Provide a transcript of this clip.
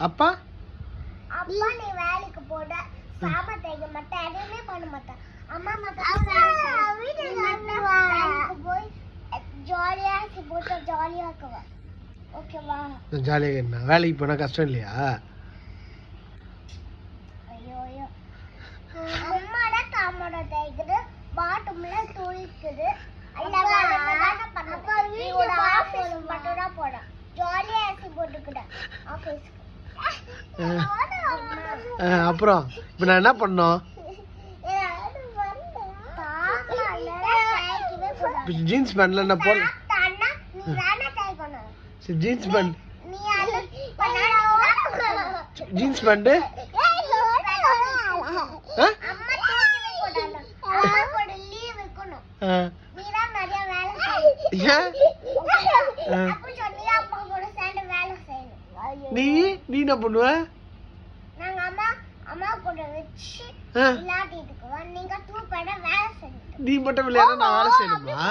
அப்பா அப்பா நீ வேலைக்கு போட சாமா தேய்க்க மாட்டேன் எதுவுமே பண்ண மாட்டேன் அம்மா மட்டும் போய் ஜாலியா போட்டு ஜாலியா இருக்குவா ஓகேவா ஜாலியாக என்ன வேலைக்கு போனால் கஷ்டம் இல்லையா ஐயோ ஐயோ அம்மாட தாமோட தேய்க்குது பாட்டும்ல துளிக்குது அந்த வேலை பண்ண ஆஃபீஸ் மட்டும் தான் போட ஜாலியா ஏசி போட்டுக்கிட்ட ஆஃபீஸ்க்கு அப்புறம் இப்போ நான் என்ன பண்ணோம் ஜீன்ஸ் பேண்ட்ல என்ன போடல ஜீன்ஸ் பேண்ட் ஜீன்ஸ் பேண்ட் நீ நீ என்ன பண்ணுவ நீ மட்டும் விளையாட நான் வேலை செய்யணுமா